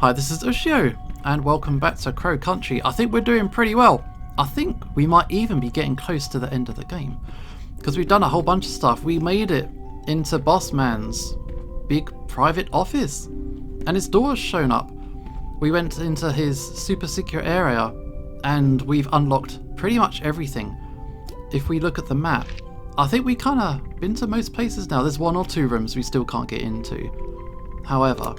Hi, this is Ushio, and welcome back to Crow Country. I think we're doing pretty well. I think we might even be getting close to the end of the game, because we've done a whole bunch of stuff. We made it into Bossman's big private office, and his door's shown up. We went into his super secure area, and we've unlocked pretty much everything. If we look at the map, I think we kind of been to most places now. There's one or two rooms we still can't get into. However,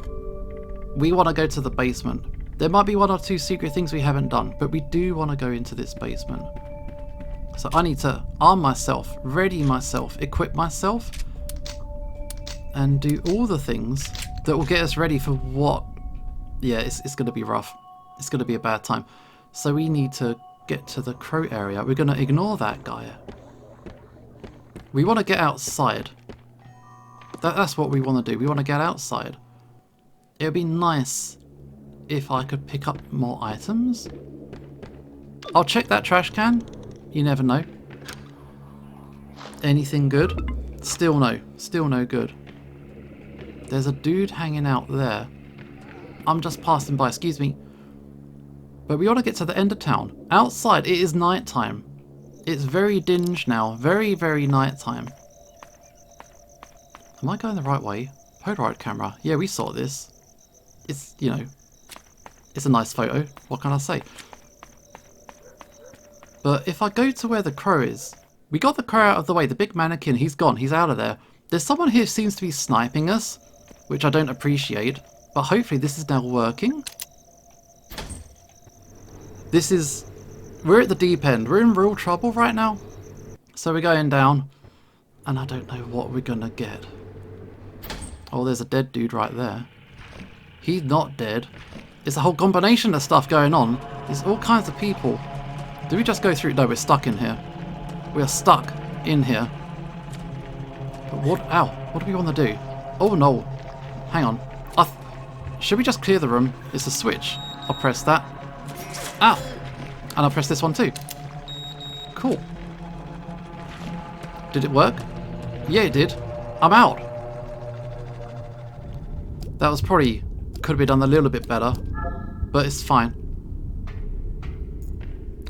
we want to go to the basement. There might be one or two secret things we haven't done, but we do want to go into this basement. So I need to arm myself, ready myself, equip myself, and do all the things that will get us ready for what? Yeah, it's going to be rough. It's going to be a bad time. So we need to get to the crow area. We're going to ignore that guy. We want to get outside. That's what we want to do. We want to get outside. It would be nice if I could pick up more items. I'll check that trash can. You never know. Anything good? Still no. Still no good. There's a dude hanging out there. I'm just passing by, excuse me. But we ought to get to the end of town. Outside, it is night time. It's very dingy now. Very, very night time. Am I going the right way? Polaroid camera. Yeah, we saw this. It's, you know, it's a nice photo. What can I say? But if I go to where the crow is, we got the crow out of the way. The big mannequin, he's gone. He's out of there. There's someone here who seems to be sniping us, which I don't appreciate. But hopefully this is now working. This is... We're at the deep end. We're in real trouble right now. So we're going down. And I don't know what we're going to get. Oh, there's a dead dude right there. He's not dead. It's a whole combination of stuff going on. There's all kinds of people. Do we just go through? No, we're stuck in here. We are stuck in here. But what? Ow. What do we want to do? Oh no. Hang on. Should we just clear the room? It's a switch. I'll press that. Ow. And I'll press this one too. Cool. Did it work? Yeah, it did. I'm out. That was probably... could have been done a little bit better. But it's fine.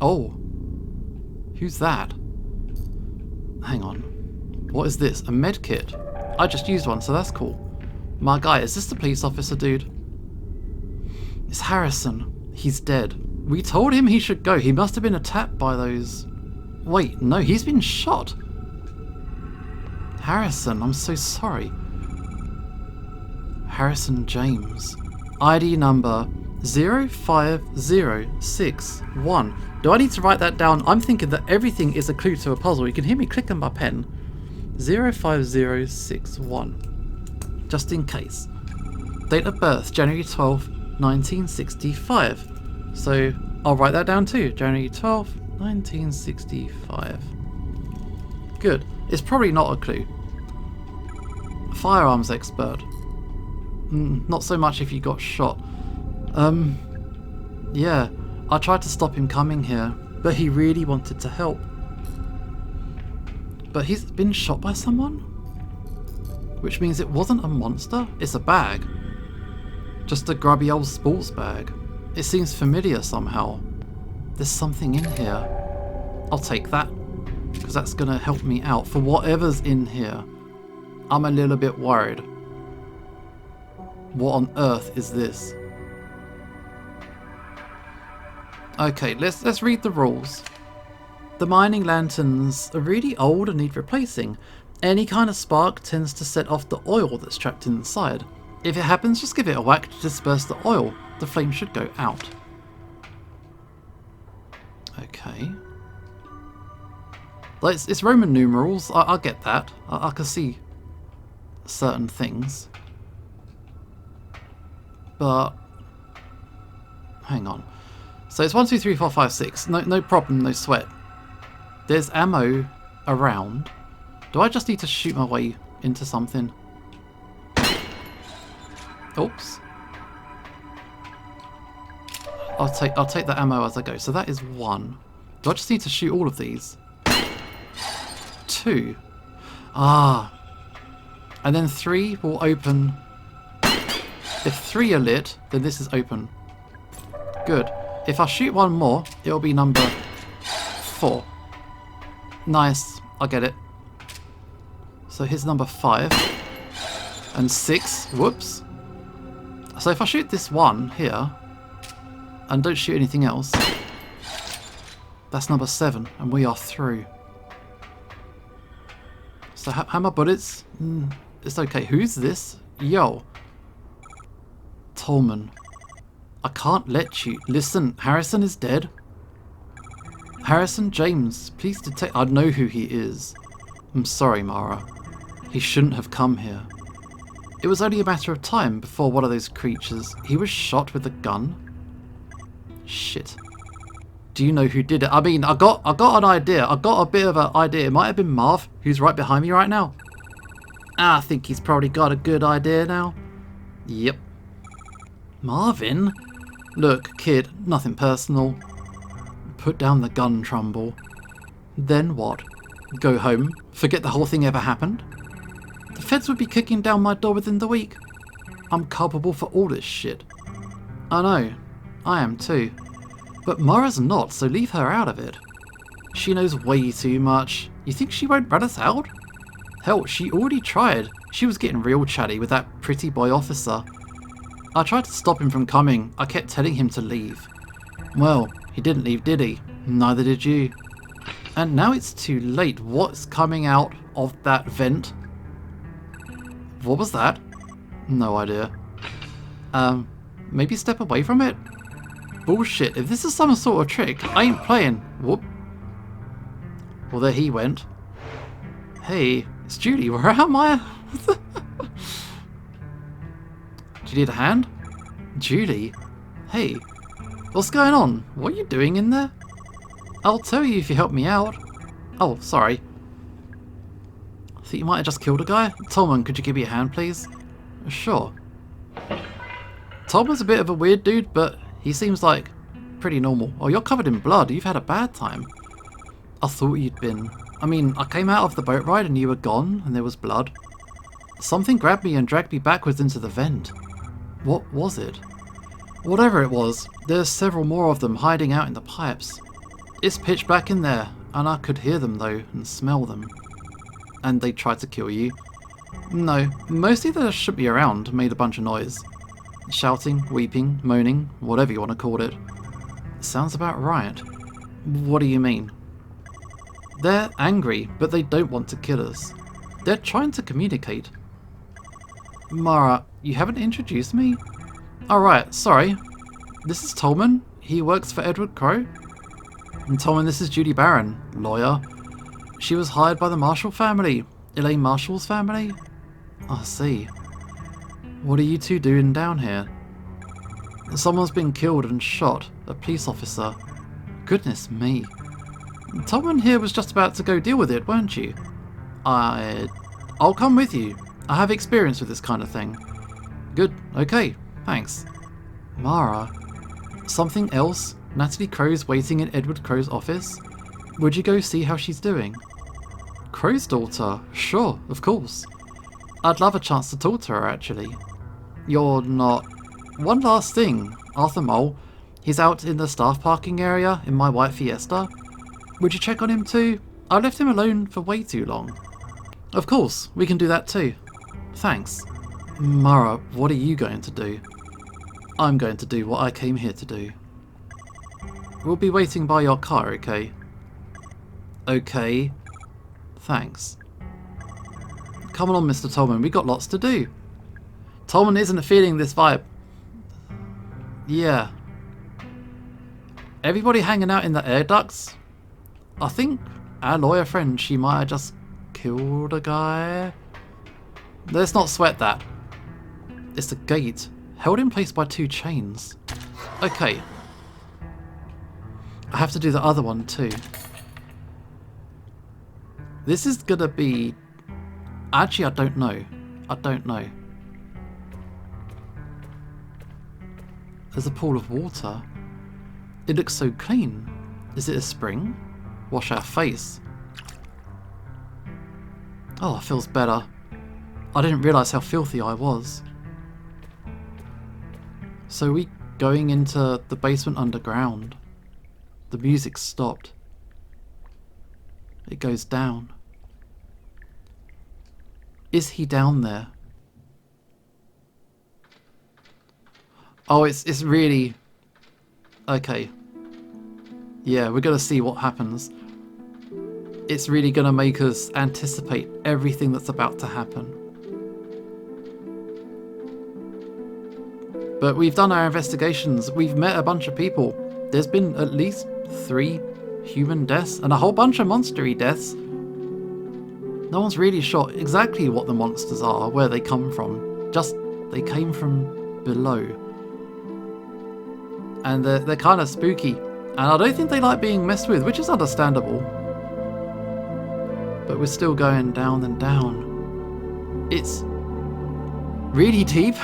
Oh. Who's that? Hang on. What is this? A med kit? I just used one, so that's cool. My guy, is this the police officer dude? It's Harrison. He's dead. We told him he should go. He must have been attacked by those... Wait, no, he's been shot. Harrison, I'm so sorry. Harrison James. ID number 05061. Do I need to write that down? I'm thinking that everything is a clue to a puzzle. You can hear me clicking my pen. 05061. Just in case. Date of birth, January 12th, 1965. So I'll write that down too. January 12th, 1965. Good. It's probably not a clue. Firearms expert. Not so much if you got shot. Yeah, I tried to stop him coming here, but he really wanted to help. But he's been shot by someone? Which means it wasn't a monster, it's a bag. Just a grubby old sports bag. It seems familiar somehow. There's something in here. I'll take that, because that's going to help me out for whatever's in here. I'm a little bit worried. What on earth is this? Okay, let's read the rules. The mining lanterns are really old and need replacing. Any kind of spark tends to set off the oil that's trapped inside. If it happens, just give it a whack to disperse the oil. The flame should go out. Okay. Like, it's Roman numerals. I'll get that. I can see certain things. But hang on. So it's 1, 2, 3, 4, 5, 6. No problem, no sweat. There's ammo around. Do I just need to shoot my way into something? Oops. I'll take the ammo as I go. So that is 1. Do I just need to shoot all of these? 2. Ah. And then 3 will open If 3 are lit, then this is open. Good. If I shoot one more, it'll be number 4. Nice. I get it. So here's number 5. And 6. Whoops. So if I shoot this one here, and don't shoot anything else, that's number 7, and we are through. So how my bullets? It's okay. Who's this? Yo. Tolman. I can't let you. Listen, Harrison is dead. Harrison James, please detect. I know who he is. I'm sorry, Mara. He shouldn't have come here. It was only a matter of time before one of those creatures. He was shot with a gun. Shit. Do you know who did it? I mean, I got an idea. I got a bit of an idea. It might have been Marv, who's right behind me right now. I think he's probably got a good idea now. Yep. Marvin? Look, kid, nothing personal. Put down the gun, Trumbull. Then what? Go home? Forget the whole thing ever happened? The feds would be kicking down my door within the week. I'm culpable for all this shit. I know. I am too. But Mara's not, so leave her out of it. She knows way too much. You think she won't rat us out? Hell, she already tried. She was getting real chatty with that pretty boy officer. I tried to stop him from coming. I kept telling him to leave. Well, he didn't leave, did he? Neither did you. And now it's too late. What's coming out of that vent? What was that? No idea. Maybe step away from it? Bullshit. If this is some sort of trick, I ain't playing. Whoop. Well, there he went. Hey, it's Judy. Where am I? Do you need a hand? Judy? Hey, what's going on? What are you doing in there? I'll tell you if you help me out. Oh, sorry. I think you might have just killed a guy. Tolman, could you give me a hand, please? Sure. Tolman's a bit of a weird dude, but he seems like pretty normal. Oh, you're covered in blood. You've had a bad time. I thought you'd been. I mean, I came out of the boat ride and you were gone, and there was blood. Something grabbed me and dragged me backwards into the vent. What was it? Whatever it was, there's several more of them hiding out in the pipes. It's pitch black in there, and I could hear them though, and smell them. And they tried to kill you? No, mostly they should be around, made a bunch of noise. Shouting, weeping, moaning, whatever you want to call it. Sounds about right. What do you mean? They're angry, but they don't want to kill us. They're trying to communicate. Mara, you haven't introduced me? Alright, sorry. This is Tolman. He works for Edward Crowe. And Tolman, this is Judy Barron, lawyer. She was hired by the Marshall family. Elaine Marshall's family? I see. What are you two doing down here? Someone's been killed and shot. A police officer. Goodness me. Tolman here was just about to go deal with it, weren't you? I'll come with you. I have experience with this kind of thing. Good. Okay. Thanks. Mara. Something else? Natalie Crowe's waiting in Edward Crowe's office? Would you go see how she's doing? Crowe's daughter? Sure, of course. I'd love a chance to talk to her, actually. You're not... One last thing. Arthur Mole. He's out in the staff parking area in my white Fiesta. Would you check on him too? I left him alone for way too long. Of course, we can do that too. Thanks. Mara, what are you going to do? I'm going to do what I came here to do. We'll be waiting by your car, okay? Okay. Thanks. Come on, Mr. Tolman, we got lots to do. Tolman isn't feeling this vibe. Yeah. Everybody hanging out in the air ducts? I think our lawyer friend, she might have just killed a guy. Let's not sweat that. It's a gate, held in place by 2 chains. Okay. I have to do the other one too. This is gonna be... Actually, I don't know. I don't know. There's a pool of water. It looks so clean. Is it a spring? Wash our face. Oh, it feels better. I didn't realise how filthy I was. So we going into the basement underground. The music stopped. It goes down. Is he down there? Oh, it's really... Okay. Yeah, we're gonna see what happens. It's really gonna make us anticipate everything that's about to happen. But we've done our investigations. We've met a bunch of people. There's been at least 3 human deaths and a whole bunch of monstery deaths. No one's really sure exactly what the monsters are, where they come from. Just, they came from below. And they're kind of spooky. And I don't think they like being messed with, which is understandable. But we're still going down and down. It's really deep.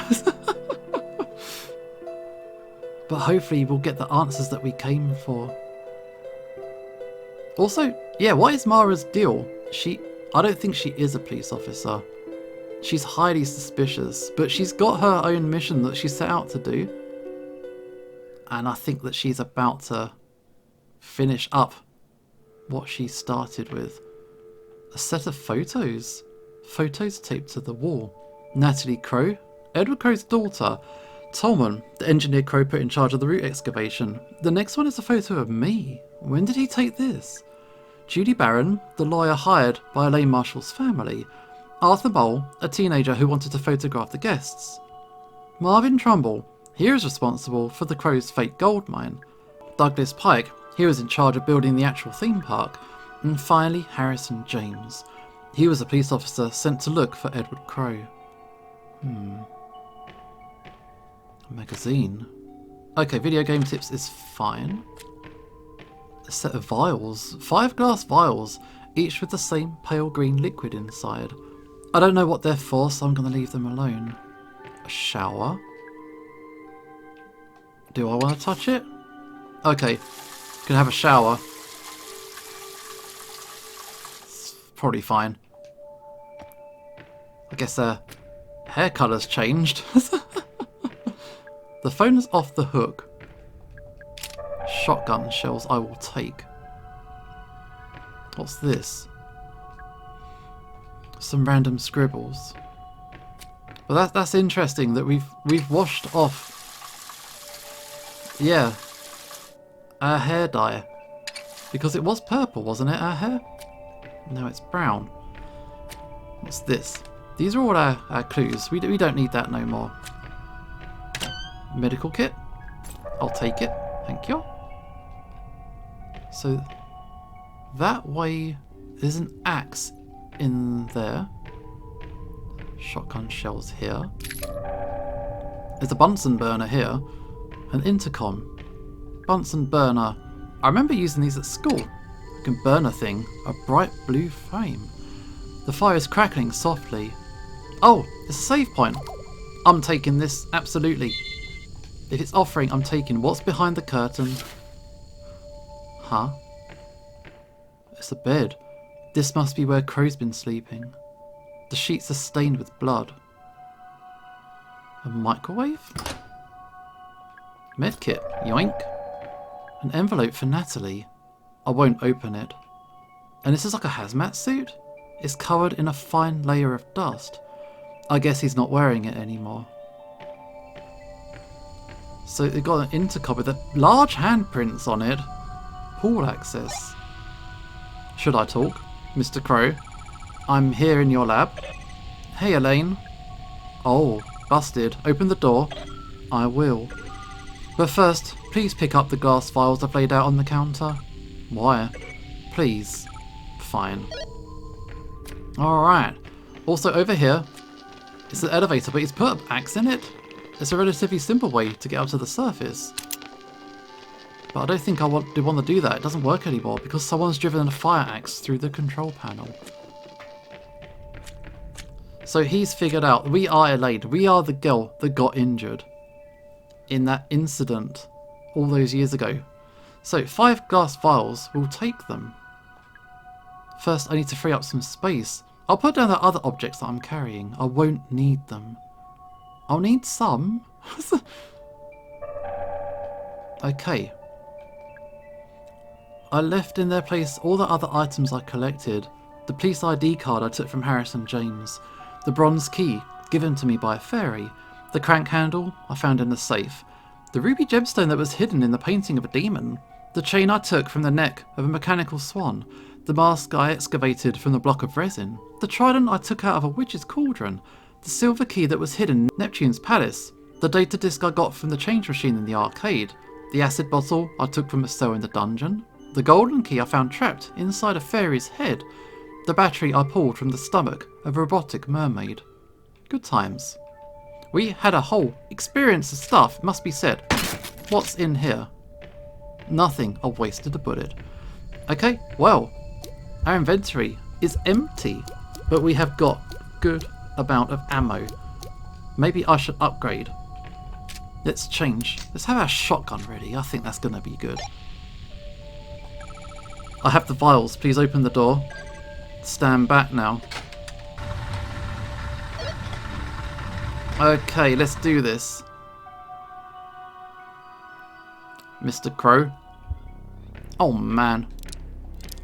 But hopefully we'll get the answers that we came for. Also, yeah, what is Mara's deal? I don't think she is a police officer. She's highly suspicious, but she's got her own mission that she set out to do. And I think that she's about to finish up what she started with. A set of photos. Photos taped to the wall. Natalie Crow, Edward Crow's daughter. Tolman, the engineer Crow put in charge of the root excavation. The next one is a photo of me. When did he take this? Judy Barron, the lawyer hired by Elaine Marshall's family. Arthur Bowl, a teenager who wanted to photograph the guests. Marvin Trumbull, he is responsible for the Crow's fake gold mine. Douglas Pike, he was in charge of building the actual theme park. And finally, Harrison James. He was a police officer sent to look for Edward Crow. A magazine. Okay, video game tips is fine. A set of vials. 5 glass vials, each with the same pale green liquid inside. I don't know what they're for, so I'm going to leave them alone. A shower. Do I want to touch it? Okay, can have a shower. It's probably fine. I guess their hair colour's changed. The phone is off the hook. Shotgun shells I will take. What's this? Some random scribbles. Well, that's interesting that we've washed off. Yeah, our hair dye, because it was purple, wasn't it? Our hair. No, it's brown. What's this? These are all our clues. We don't need that no more. Medical kit. I'll take it. Thank you. So that way there's an axe in there. Shotgun shells here. There's a Bunsen burner here. An intercom. Bunsen burner. I remember using these at school. You can burn a thing. A bright blue flame. The fire is crackling softly. Oh, it's a save point. I'm taking this, absolutely. If it's offering, I'm taking. What's behind the curtain? Huh? It's a bed. This must be where Crow's been sleeping. The sheets are stained with blood. A microwave? Medkit. Yoink. An envelope for Natalie. I won't open it. And this is like a hazmat suit? It's covered in a fine layer of dust. I guess he's not wearing it anymore. So they've got an intercom with large handprints on it. Hall access. Should I talk? Mr. Crow. I'm here in your lab. Hey, Elaine. Oh, busted. Open the door. I will. But first, please pick up the glass vials I've laid out on the counter. Why? Please. Fine. Alright. Also over here, it's an elevator, but he's put an axe in it. It's a relatively simple way to get up to the surface. But I don't think I want to do that. It doesn't work anymore because someone's driven a fire axe through the control panel. So he's figured out we are Elaine. We are the girl that got injured in that incident all those years ago. So 5 glass vials, we'll take them. First I need to free up some space. I'll put down the other objects that I'm carrying. I won't need them. I'll need some. Okay. I left in their place all the other items I collected. The police ID card I took from Harrison James. The bronze key, given to me by a fairy. The crank handle I found in the safe. The ruby gemstone that was hidden in the painting of a demon. The chain I took from the neck of a mechanical swan. The mask I excavated from the block of resin. The trident I took out of a witch's cauldron. The silver key that was hidden in Neptune's palace. The data disc I got from the change machine in the arcade. The acid bottle I took from a cell in the dungeon. The golden key I found trapped inside a fairy's head. The battery I pulled from the stomach of a robotic mermaid. Good times. We had a whole experience of stuff, must be said. What's in here? Nothing. I wasted a bullet. Okay, well, our inventory is empty, but we have got good amount of ammo. Maybe I should upgrade. Let's change. Let's have our shotgun ready. I think that's going to be good. I have the vials. Please open the door. Stand back now. Okay, let's do this. Mr. Crow. Oh man.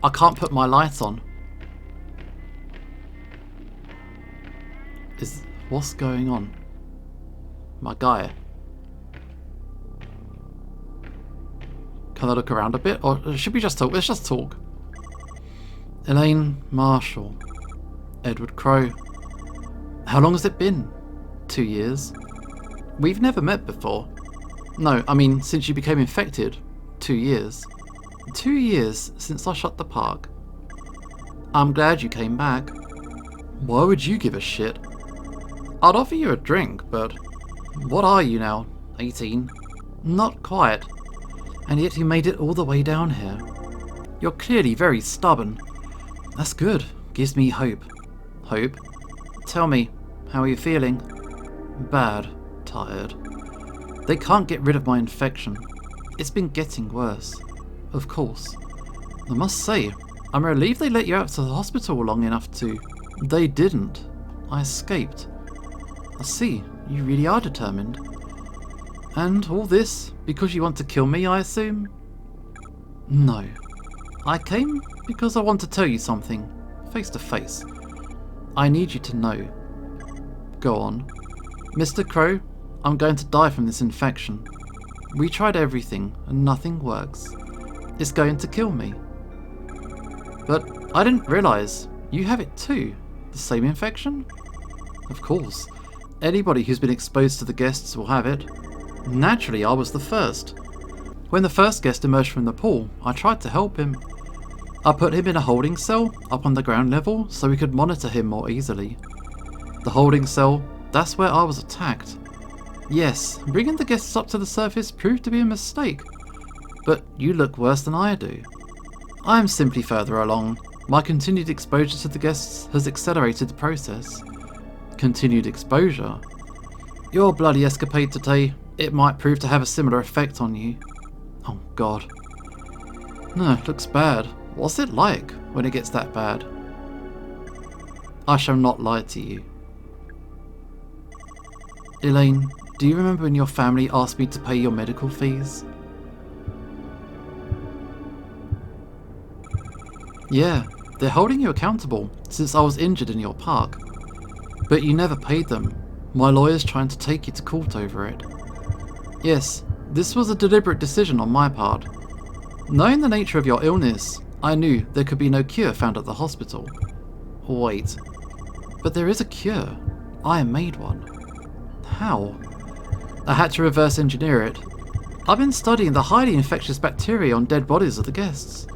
I can't put my light on. What's going on? My guy. Can I look around a bit? Or should we just talk? Let's just talk. Elaine Marshall. Edward Crow. How long has it been? 2 years. We've never met before. No, I mean, since you became infected. 2 years. 2 years since I shut the park. I'm glad you came back. Why would you give a shit? I'd offer you a drink, but what are you now? 18? Not quite. And yet you made it all the way down here. You're clearly very stubborn. That's good. Gives me hope. Hope? Tell me, how are you feeling? Bad. Tired. They can't get rid of my infection. It's been getting worse. Of course. I must say, I'm relieved they let you out to the hospital long enough to... They didn't. I escaped. I see. You really are determined. And all this because you want to kill me, I assume? No. I came because I want to tell you something, face to face. I need you to know. Go on. Mr. Crow, I'm going to die from this infection. We tried everything and nothing works. It's going to kill me. But I didn't realise you have it too. The same infection? Of course. Anybody who's been exposed to the guests will have it. Naturally, I was the first. When the first guest emerged from the pool, I tried to help him. I put him in a holding cell up on the ground level so we could monitor him more easily. The holding cell, that's where I was attacked. Yes, bringing the guests up to the surface proved to be a mistake. But you look worse than I do. I am simply further along. My continued exposure to the guests has accelerated the process. Continued exposure? Your bloody escapade today, it might prove to have a similar effect on you. Oh god. No, it looks bad. What's it like when it gets that bad? I shall not lie to you. Elaine, do you remember when your family asked me to pay your medical fees? Yeah, they're holding you accountable since I was injured in your park. But you never paid them. My lawyer's trying to take you to court over it. Yes, this was a deliberate decision on my part. Knowing the nature of your illness, I knew there could be no cure found at the hospital. Wait, but there is a cure. I made one. How? I had to reverse engineer it. I've been studying the highly infectious bacteria on dead bodies of the guests.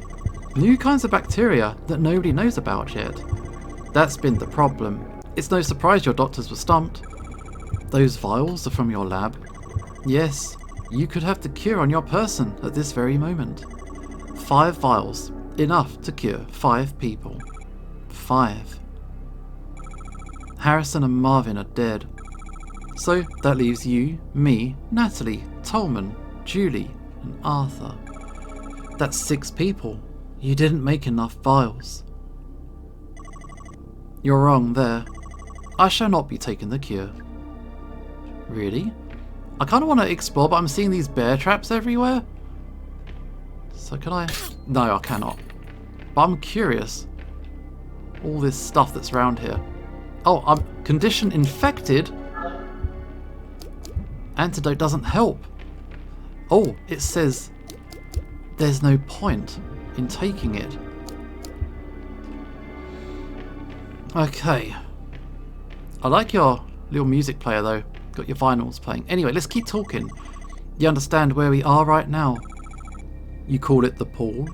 New kinds of bacteria that nobody knows about yet. That's been the problem. It's no surprise your doctors were stumped. Those vials are from your lab. Yes, you could have the cure on your person at this very moment. 5 vials, enough to cure 5 people. 5. Harrison and Marvin are dead. So that leaves you, me, Natalie, Tolman, Julie, and Arthur. That's 6 people. You didn't make enough vials. You're wrong there. I shall not be taking the cure. Really? I kind of want to explore, but I'm seeing these bear traps everywhere. So can I? No, I cannot. But I'm curious. All this stuff that's around here. Oh, I'm condition infected. Antidote doesn't help. Oh, it says there's no point in taking it. Okay. I like your little music player though. Got your vinyls playing. Anyway, let's keep talking. You understand where we are right now? You call it the pool?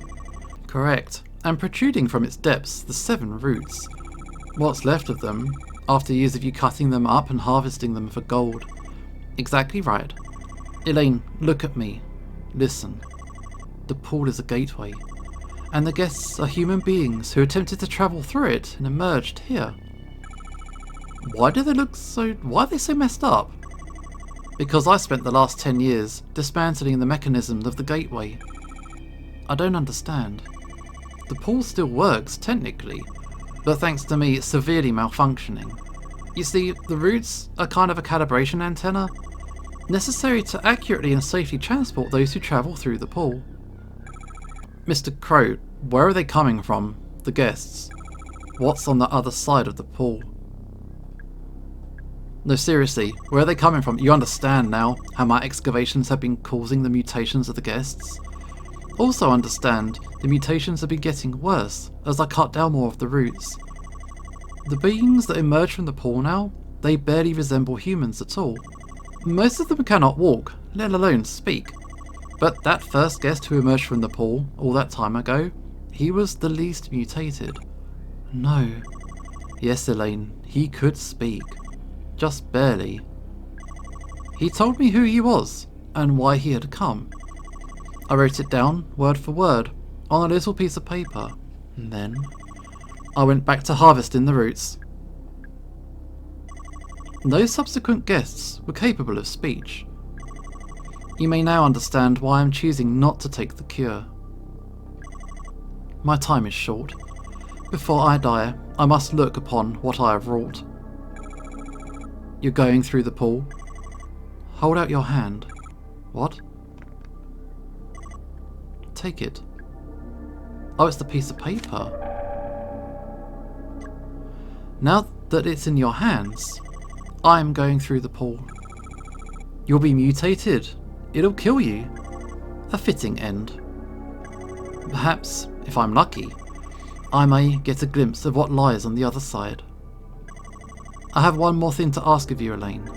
Correct. And protruding from its depths, the 7 roots. What's left of them, after years of you cutting them up and harvesting them for gold. Exactly right. Elaine, look at me. Listen. The pool is a gateway, and the guests are human beings who attempted to travel through it and emerged here. Why are they so messed up? Because I spent the last 10 years dismantling the mechanism of the gateway. I don't understand. The pool still works, technically, but thanks to me it's severely malfunctioning. You see, the roots are kind of a calibration antenna, necessary to accurately and safely transport those who travel through the pool. Mr. Crow, where are they coming from, the guests? What's on the other side of the pool? No, seriously, where are they coming from? You understand now how my excavations have been causing the mutations of the guests? Also understand the mutations have been getting worse as I cut down more of the roots. The beings that emerge from the pool now, they barely resemble humans at all. Most of them cannot walk, let alone speak. But that first guest who emerged from the pool all that time ago, he was the least mutated. No. Yes, Elaine, he could speak. Just barely. He told me who he was and why he had come. I wrote it down, word for word, on a little piece of paper, and then I went back to harvesting the roots. Those subsequent guests were capable of speech. You may now understand why I'm choosing not to take the cure. My time is short. Before I die, I must look upon what I have wrought. You're going through the pool? Hold out your hand. What? Take it. Oh, it's the piece of paper. Now that it's in your hands, I'm going through the pool. You'll be mutated. It'll kill you. A fitting end. Perhaps, if I'm lucky, I may get a glimpse of what lies on the other side. I have one more thing to ask of you, Elaine.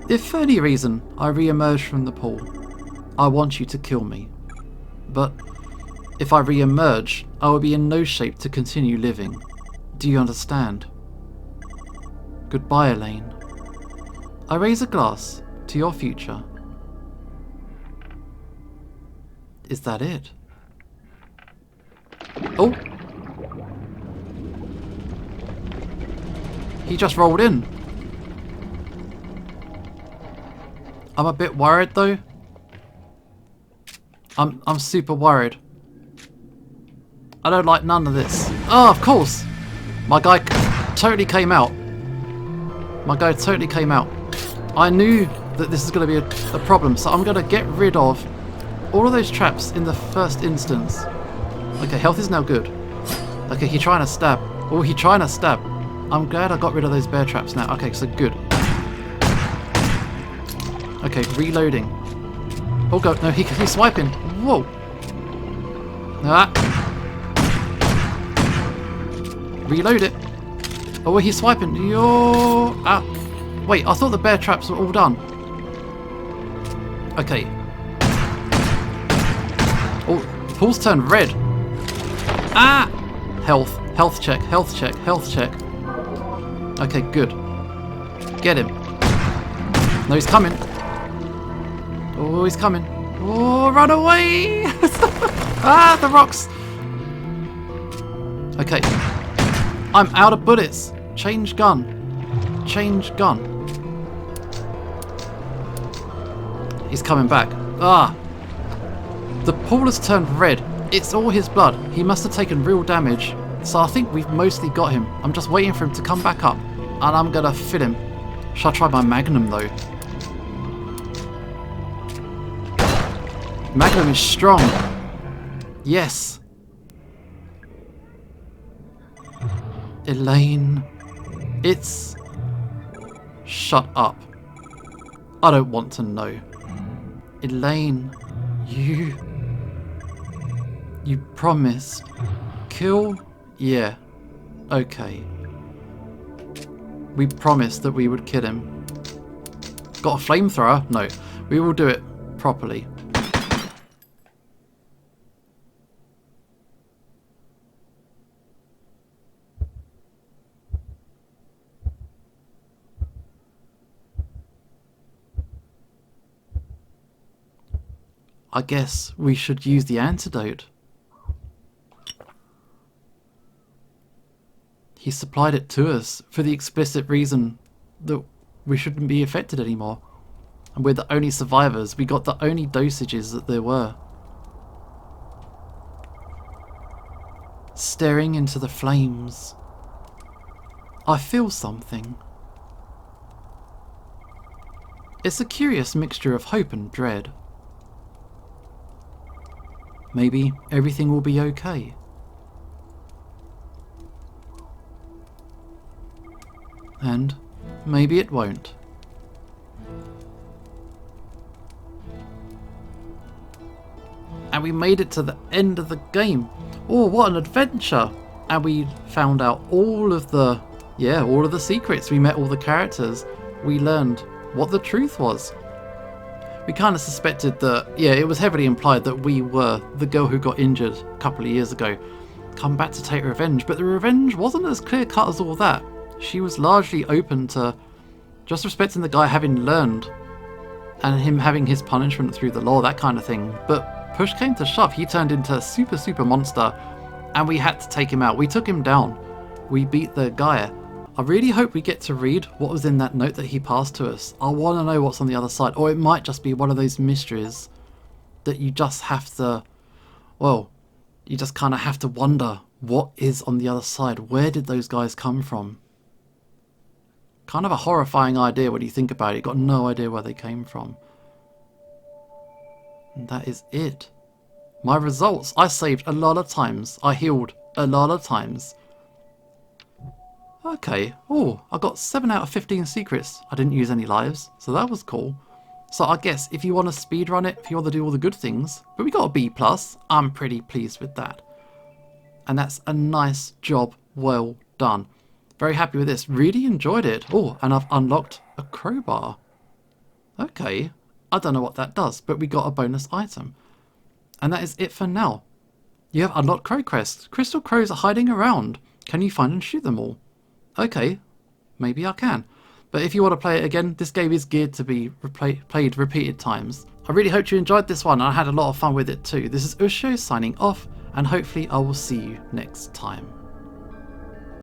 If for any reason I re-emerge from the pool, I want you to kill me. But if I re-emerge, I will be in no shape to continue living. Do you understand? Goodbye, Elaine. I raise a glass to your future. Is that it? Oh! He just rolled in. I'm a bit worried though. I'm super worried. I don't like none of this. Oh, of course! My guy totally came out. My guy totally came out. I knew that this is going to be a problem, so I'm going to get rid of all of those traps in the first instance. Okay, health is now good. Okay, he's trying to stab. Oh, he's trying to stab. I'm glad I got rid of those bear traps now. Okay, so good. Okay, reloading. Oh god, no, he's swiping. Whoa. Ah. Reload it. Oh, he's swiping. Yo. Ah. Wait, I thought the bear traps were all done. Okay. Oh, the pool's turned red. Ah! Health. Health check. Health check. Health check. Okay, good. Get him. No, he's coming. Oh, he's coming. Oh, run away! Ah, the rocks! Okay. I'm out of bullets. Change gun. Change gun. He's coming back. Ah! The pool has turned red. It's all his blood. He must have taken real damage. So I think we've mostly got him. I'm just waiting for him to come back up. And I'm gonna fill him. Shall I try my magnum though? Magnum is strong. Yes. Elaine. It's... Shut up. I don't want to know. Elaine, you promised. Kill? Yeah. Okay. We promised that we would kill him. Got a flamethrower? No. We will do it properly. I guess we should use the antidote. He supplied it to us for the explicit reason that we shouldn't be affected anymore. And we're the only survivors. We got the only dosages that there were. Staring into the flames. I feel something. It's a curious mixture of hope and dread. Maybe everything will be okay. And maybe it won't. And we made it to the end of the game. Oh, what an adventure! And we found out all of the secrets. We met all the characters. We learned what the truth was. We kind of suspected that, it was heavily implied that we were the girl who got injured a couple of years ago, come back to take revenge, but the revenge wasn't as clear cut as all that. She was largely open to just respecting the guy having learned and him having his punishment through the law, that kind of thing. But push came to shove, he turned into a super monster and we had to take him out. We took him down. We beat the guy. I really hope we get to read what was in that note that he passed to us. I want to know what's on the other side. Or it might just be one of those mysteries that you just have to, you just kind of have to wonder what is on the other side. Where did those guys come from? Kind of a horrifying idea when you think about it. You've got no idea where they came from. And that is it. My results. I saved a lot of times. I healed a lot of times. Okay, I got 7 out of 15 secrets. I didn't use any lives, so that was cool. So I guess if you want to speedrun it, if you want to do all the good things, but we got a B+, I'm pretty pleased with that. And that's a nice job, well done. Very happy with this, really enjoyed it. Oh, and I've unlocked a crowbar. Okay, I don't know what that does, but we got a bonus item. And that is it for now. You have unlocked Crow Crest. Crystal crows are hiding around. Can you find and shoot them all? Okay, maybe I can. But if you want to play it again, this game is geared to be played repeated times. I really hope you enjoyed this one, and I had a lot of fun with it too. This is Ushio signing off, and hopefully I will see you next time.